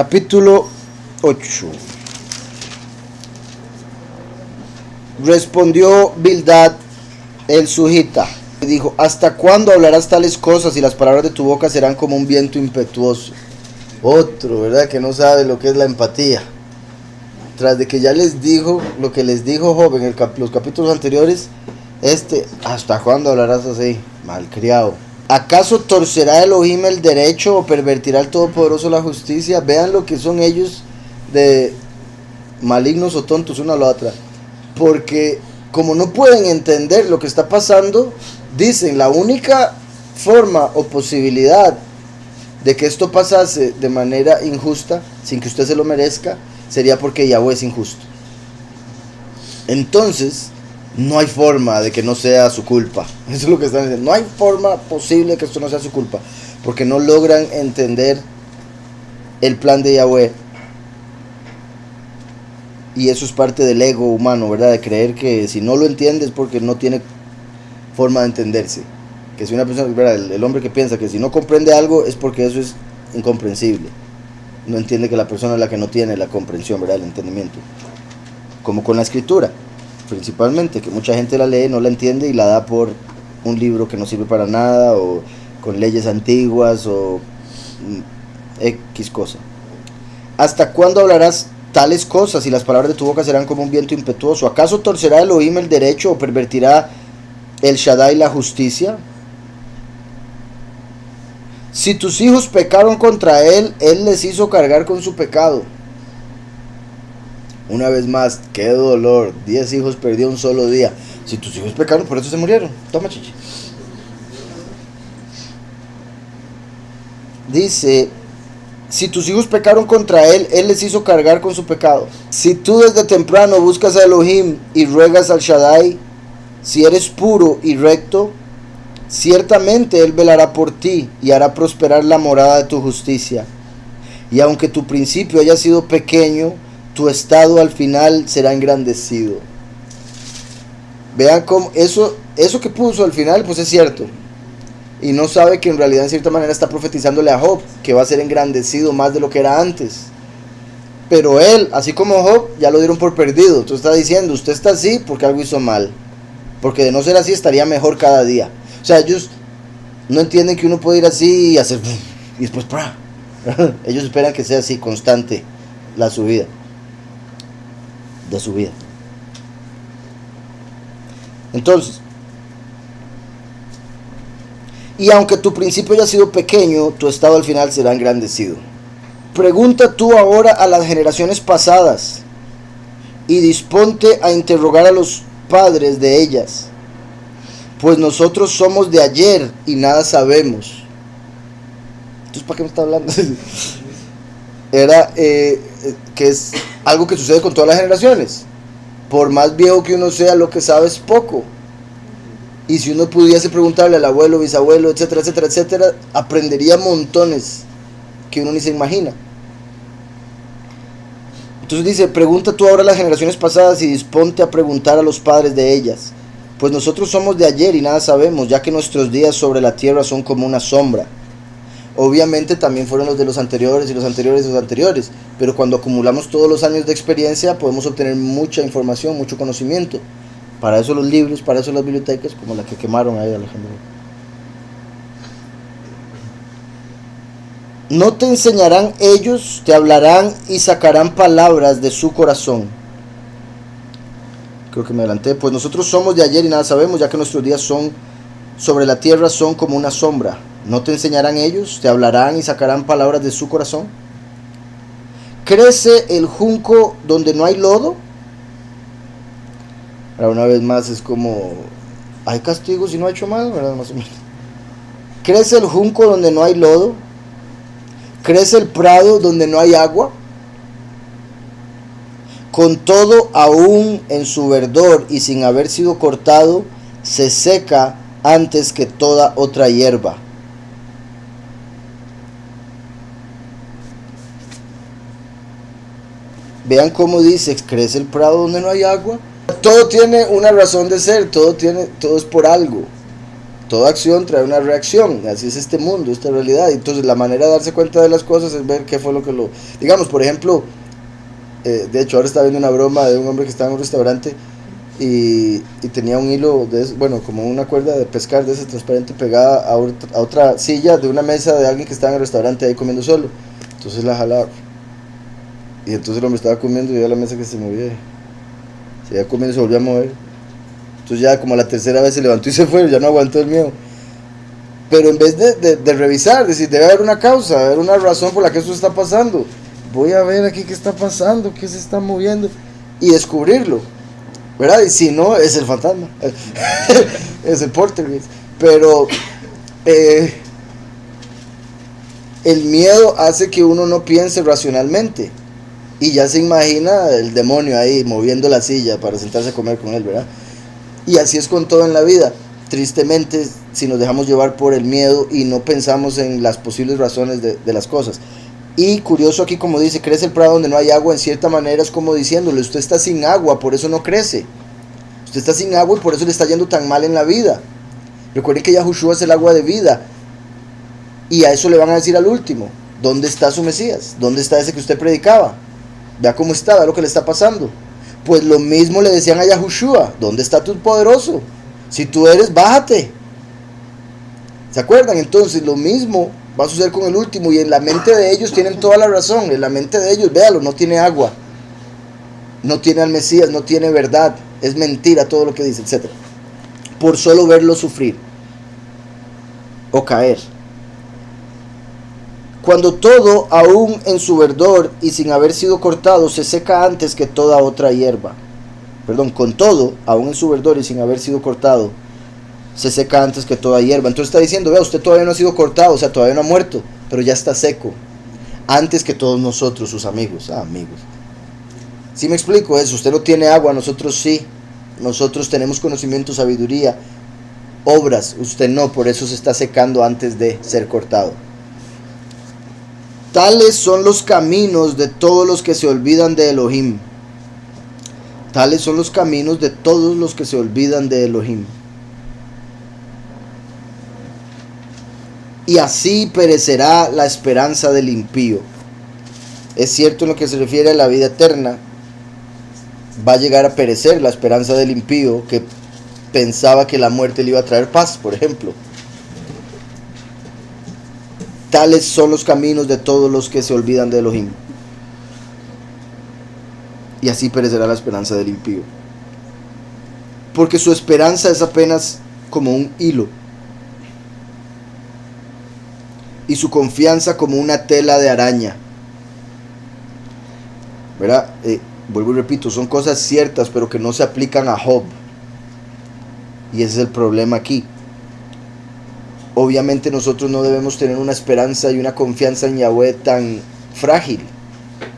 Capítulo 8. Respondió Bildad el Sujita y dijo: ¿hasta cuándo hablarás tales cosas y las palabras de tu boca serán como un viento impetuoso? Otro, ¿verdad? Que no sabe lo que es la empatía. Tras de que ya les dijo lo que les dijo Job en los capítulos anteriores, ¿hasta cuándo hablarás así? Malcriado. ¿Acaso torcerá Elohim el derecho o pervertirá el Todopoderoso la justicia? Vean lo que son ellos de malignos o tontos una a la otra. Porque como no pueden entender lo que está pasando, dicen la única forma o posibilidad de que esto pasase de manera injusta, sin que usted se lo merezca, sería porque Yahweh es injusto. Entonces, no hay forma de que no sea su culpa. Eso es lo que están diciendo. No hay forma posible que esto no sea su culpa, porque no logran entender el plan de Yahweh. Y eso es parte del ego humano, ¿verdad? De creer que si no lo entiende es porque no tiene forma de entenderse. Que si una persona, ¿verdad? El hombre que piensa que si no comprende algo es porque eso es incomprensible. No entiende que la persona es la que no tiene la comprensión, ¿verdad? El entendimiento. Como con la escritura, principalmente, que mucha gente la lee, no la entiende y la da por un libro que no sirve para nada, o con leyes antiguas, o X cosa. ¿Hasta cuándo hablarás tales cosas y las palabras de tu boca serán como un viento impetuoso? ¿Acaso torcerá Elohim el derecho o pervertirá el Shaddai la justicia? Si tus hijos pecaron contra él, él les hizo cargar con su pecado. Una vez más, qué dolor. 10 hijos perdió un solo día. Si tus hijos pecaron, por eso se murieron. Toma, chichi. Dice: si tus hijos pecaron contra él, él les hizo cargar con su pecado. Si tú desde temprano buscas a Elohim y ruegas al Shaddai, si eres puro y recto, ciertamente él velará por ti y hará prosperar la morada de tu justicia. Y aunque tu principio haya sido pequeño, tu estado al final será engrandecido. Vean cómo eso que puso al final, pues es cierto. Y no sabe que en realidad en cierta manera está profetizándole a Job que va a ser engrandecido más de lo que era antes. Pero él, así como Job, ya lo dieron por perdido. Entonces está diciendo: usted está así porque algo hizo mal, porque de no ser así estaría mejor cada día. O sea, ellos no entienden que uno puede ir así y hacer y después ¡pra! Ellos esperan que sea así constante la subida de su vida. Entonces, y aunque tu principio haya sido pequeño, tu estado al final será engrandecido. Pregunta tú ahora a las generaciones pasadas y disponte a interrogar a los padres de ellas, pues nosotros somos de ayer y nada sabemos. Entonces, ¿para qué me está hablando? Era que es algo que sucede con todas las generaciones. Por más viejo que uno sea, lo que sabe es poco. Y si uno pudiese preguntarle al abuelo, bisabuelo, etcétera, etcétera, etcétera, aprendería montones que uno ni se imagina. Entonces dice: pregunta tú ahora a las generaciones pasadas y disponte a preguntar a los padres de ellas, pues nosotros somos de ayer y nada sabemos, ya que nuestros días sobre la tierra son como una sombra. Obviamente también fueron los de los anteriores y los anteriores y los anteriores, pero cuando acumulamos todos los años de experiencia podemos obtener mucha información, mucho conocimiento. Para eso los libros, para eso las bibliotecas, como la que quemaron ahí, Alejandro. No te enseñarán ellos, te hablarán y sacarán palabras de su corazón. Creo que me adelanté. Pues nosotros somos de ayer y nada sabemos, ya que nuestros días son sobre la tierra son como una sombra. ¿No te enseñarán ellos, te hablarán y sacarán palabras de su corazón? ¿Crece el junco donde no hay lodo? Ahora, una vez más es como: ¿hay castigo si no ha hecho mal? ¿Verdad? Más o menos. ¿Crece el junco donde no hay lodo? ¿Crece el prado donde no hay agua? Con todo, aún en su verdor y sin haber sido cortado, se seca antes que toda otra hierba. Vean cómo dice: crece el prado donde no hay agua. Todo tiene una razón de ser, todo es por algo. toda acción trae una reacción, así es este mundo, esta realidad. Entonces la manera de darse cuenta de las cosas es ver qué fue lo que lo... Digamos, por ejemplo, de hecho ahora estaba viendo una broma de un hombre que estaba en un restaurante y tenía un hilo, bueno, como una cuerda de pescar de ese transparente pegada a otra silla de una mesa de alguien que estaba en el restaurante ahí comiendo solo. Entonces la jalaba. Y entonces el hombre estaba comiendo y veía la mesa que se movía. Seguía comiendo y se volvió a mover. Entonces ya como la tercera vez se levantó y se fue, ya no aguantó el miedo. Pero en vez de revisar, decir, debe haber una causa, debe haber una razón por la que eso está pasando. Voy a ver aquí qué está pasando, qué se está moviendo y descubrirlo, ¿verdad? Y si no, es el fantasma, es el poltergeist. Pero el miedo hace que uno no piense racionalmente y ya se imagina el demonio ahí moviendo la silla para sentarse a comer con él, ¿verdad? Y así es con todo en la vida. Tristemente, si nos dejamos llevar por el miedo y no pensamos en las posibles razones de las cosas. Y curioso aquí, como dice, crece el prado donde no hay agua, en cierta manera es como diciéndole, usted está sin agua, por eso no crece. Usted está sin agua y por eso le está yendo tan mal en la vida. Recuerden que Yahushua es el agua de vida. Y a eso le van a decir al último, ¿dónde está su Mesías? ¿Dónde está ese que usted predicaba? Vea cómo está, vea lo que le está pasando. Pues lo mismo le decían a Yahushua, ¿dónde está tu poderoso? Si tú eres, bájate. ¿Se acuerdan? Entonces lo mismo va a suceder con el último, y en la mente de ellos tienen toda la razón. En la mente de ellos, véalo, no tiene agua, no tiene al Mesías, no tiene verdad, es mentira todo lo que dice, etc. Por solo verlo sufrir o caer. Cuando todo, aún en su verdor y sin haber sido cortado, se seca antes que toda otra hierba. Perdón, con todo, aún en su verdor y sin haber sido cortado, se seca antes que toda hierba. Entonces está diciendo, vea, usted todavía no ha sido cortado, o sea, todavía no ha muerto, pero ya está seco, antes que todos nosotros, sus amigos. Amigos. ¿Sí me explico eso? Usted no tiene agua, nosotros sí. Nosotros tenemos conocimiento, sabiduría, obras, usted no, por eso se está secando antes de ser cortado. Tales son los caminos de todos los que se olvidan de Elohim. Tales son los caminos de todos los que se olvidan de Elohim. Y así perecerá la esperanza del impío. Es cierto, en lo que se refiere a la vida eterna, va a llegar a perecer la esperanza del impío que pensaba que la muerte le iba a traer paz, por ejemplo. Tales son los caminos de todos los que se olvidan de Elohim. Y así perecerá la esperanza del impío. Porque su esperanza es apenas como un hilo. Y su confianza como una tela de araña. ¿Verdad? Vuelvo y repito, son cosas ciertas, pero que no se aplican a Job. Y ese es el problema aquí. Obviamente nosotros no debemos tener una esperanza y una confianza en Yahweh tan frágil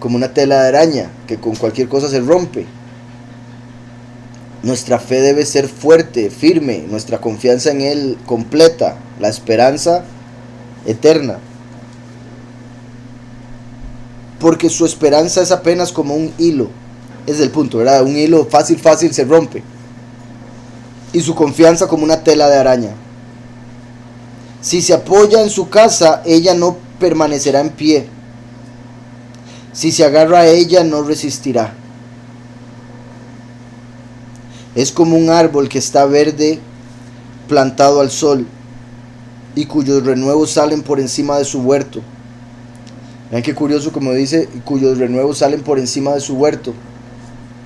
como una tela de araña que con cualquier cosa se rompe. Nuestra fe debe ser fuerte, firme, nuestra confianza en Él completa, la esperanza eterna. Porque su esperanza es apenas como un hilo. Ese es el punto, ¿verdad? Un hilo fácil se rompe. Y su confianza como una tela de araña. Si se apoya en su casa, ella no permanecerá en pie. Si se agarra a ella, no resistirá. Es como un árbol que está verde, plantado al sol, y cuyos renuevos salen por encima de su huerto. Vean qué curioso, como dice, cuyos renuevos salen por encima de su huerto.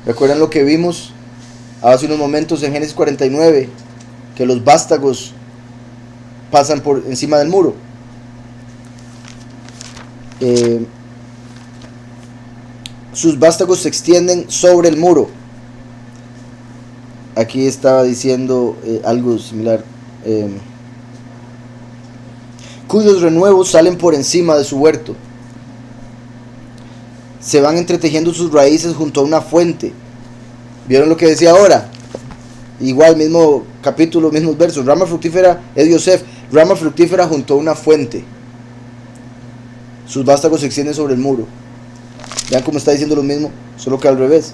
¿Recuerdan lo que vimos hace unos momentos en Génesis 49? Que los vástagos pasan por encima del muro. Sus vástagos se extienden sobre el muro. Aquí estaba diciendo algo similar. Cuyos renuevos salen por encima de su huerto. Se van entretejiendo sus raíces junto a una fuente. ¿Vieron lo que decía ahora? Igual, mismo capítulo, mismos versos. Rama fructífera es Yosef. Rama fructífera junto a una fuente. Sus vástagos se extienden sobre el muro. Vean cómo está diciendo lo mismo, solo que al revés.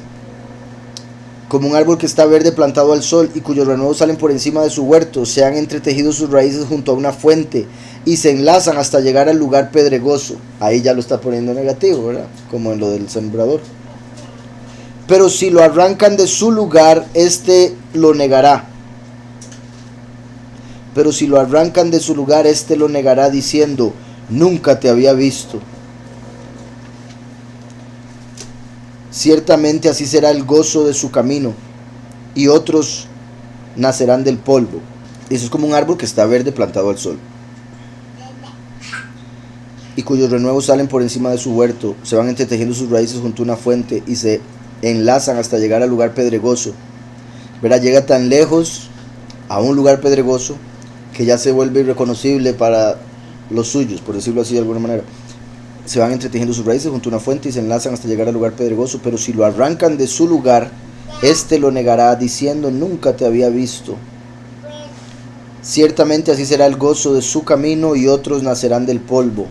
como un árbol que está verde plantado al sol y cuyos renuevos salen por encima de su huerto, se han entretejido sus raíces junto a una fuente y se enlazan hasta llegar al lugar pedregoso. Ahí ya lo está poniendo negativo, ¿verdad? Como en lo del sembrador. Pero si lo arrancan de su lugar, éste lo negará. Pero si lo arrancan de su lugar, éste lo negará diciendo, nunca te había visto. Ciertamente así será el gozo de su camino, y otros nacerán del polvo. Eso es como un árbol que está verde plantado al sol, y cuyos renuevos salen por encima de su huerto, se van entretejiendo sus raíces junto a una fuente, y se enlazan hasta llegar al lugar pedregoso. Verá, llega tan lejos a un lugar pedregoso, que ya se vuelve irreconocible para los suyos, por decirlo así de alguna manera. Se van entretejiendo sus raíces junto a una fuente y se enlazan hasta llegar al lugar pedregoso, pero si lo arrancan de su lugar, éste lo negará diciendo, nunca te había visto. Ciertamente así será el gozo de su camino, y otros nacerán del polvo.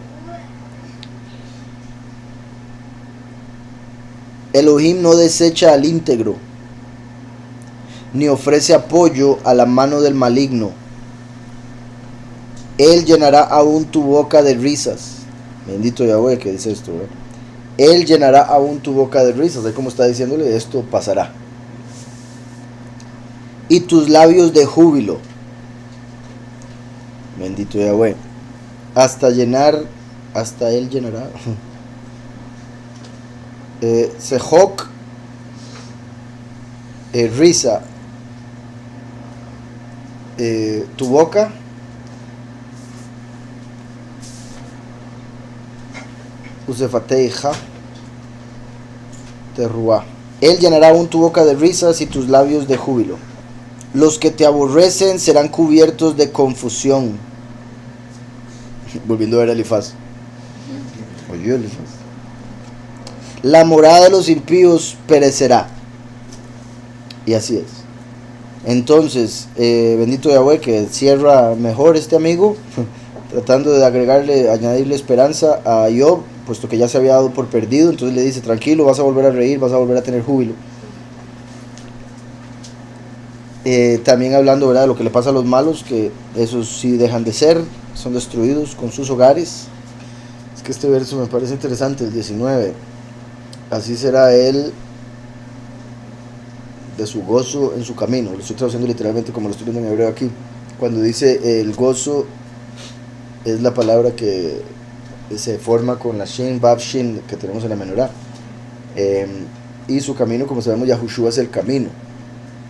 Elohim no desecha al íntegro, ni ofrece apoyo a la mano del maligno. Él llenará aún tu boca de risas. Bendito Yahweh, que dice esto, ¿verdad? Él llenará aún tu boca de risas. Ahí como está diciéndole, esto pasará. Y tus labios de júbilo. Bendito Yahweh. Hasta Él llenará. Sejok, risa. Tu boca. Usefateija Terruá. Él llenará aún tu boca de risas y tus labios de júbilo. Los que te aborrecen serán cubiertos de confusión. Volviendo a ver a Elifaz. Oye, Elifaz. La morada de los impíos perecerá. Y así es. Entonces, bendito Yahweh, que cierra mejor este amigo, tratando de añadirle esperanza a Job, puesto que ya se había dado por perdido. Entonces le dice, tranquilo, vas a volver a reír, vas a volver a tener júbilo. También hablando, ¿verdad?, de lo que le pasa a los malos, que esos sí dejan de ser, son destruidos con sus hogares. Es que este verso me parece interesante, el 19. Así será él de su gozo en su camino. Lo estoy traduciendo literalmente como lo estoy viendo en hebreo aquí. Cuando dice el gozo, es la palabra que se forma con la Shin, Bab Shin, que tenemos en la menorá. Y su camino, como sabemos, Yahushua es el camino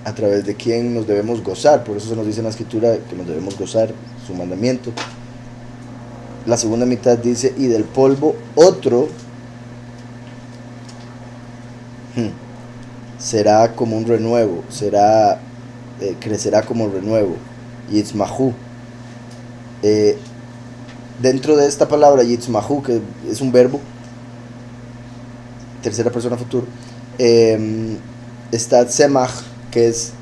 a través de quien nos debemos gozar. Por eso se nos dice en la escritura que nos debemos gozar su mandamiento. La segunda mitad dice, y del polvo otro será como un renuevo, crecerá como renuevo. Yitzmahu. Dentro de esta palabra Yitzmahu, que es un verbo, tercera persona futuro, está Tzemach, que es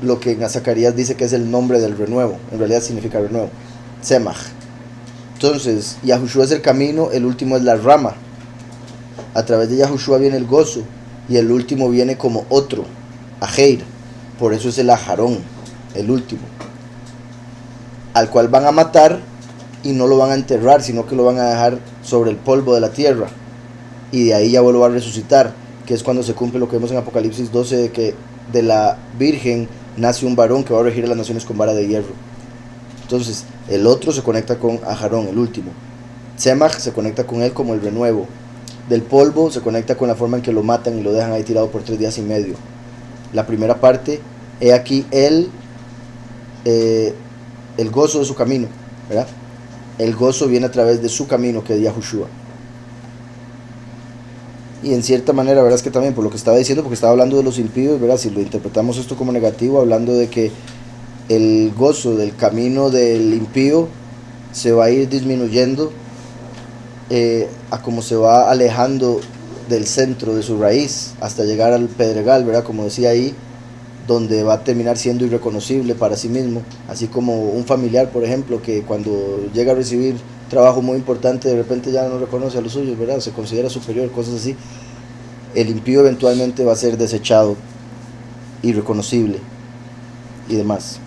lo que en Zacarías dice que es el nombre del renuevo. En realidad significa renuevo. Tzemach. Entonces, Yahushua es el camino, el último es la rama. A través de Yahushua viene el gozo, y el último viene como otro, Ajeir. Por eso es el Ajarón, el último, al cual van a matar, y no lo van a enterrar, sino que lo van a dejar sobre el polvo de la tierra, y de ahí ya vuelve a resucitar, que es cuando se cumple lo que vemos en Apocalipsis 12, de que de la virgen nace un varón que va a regir a las naciones con vara de hierro. Entonces el otro se conecta con Ajarón, el último. Tzemach se conecta con él como el renuevo. Del polvo se conecta con la forma en que lo matan y lo dejan ahí tirado por 3 días y medio. La primera parte, he aquí el gozo de su camino, ¿verdad? El gozo viene a través de su camino, que es Yahushua. Y en cierta manera, ¿verdad?, es que también por lo que estaba diciendo, porque estaba hablando de los impíos, ¿verdad?, si lo interpretamos esto como negativo, hablando de que el gozo del camino del impío se va a ir disminuyendo a como se va alejando del centro de su raíz hasta llegar al pedregal, ¿verdad?, como decía ahí, donde va a terminar siendo irreconocible para sí mismo, así como un familiar, por ejemplo, que cuando llega a recibir trabajo muy importante, de repente ya no reconoce a los suyos, ¿verdad?, se considera superior, cosas así. El impío eventualmente va a ser desechado irreconocible y demás.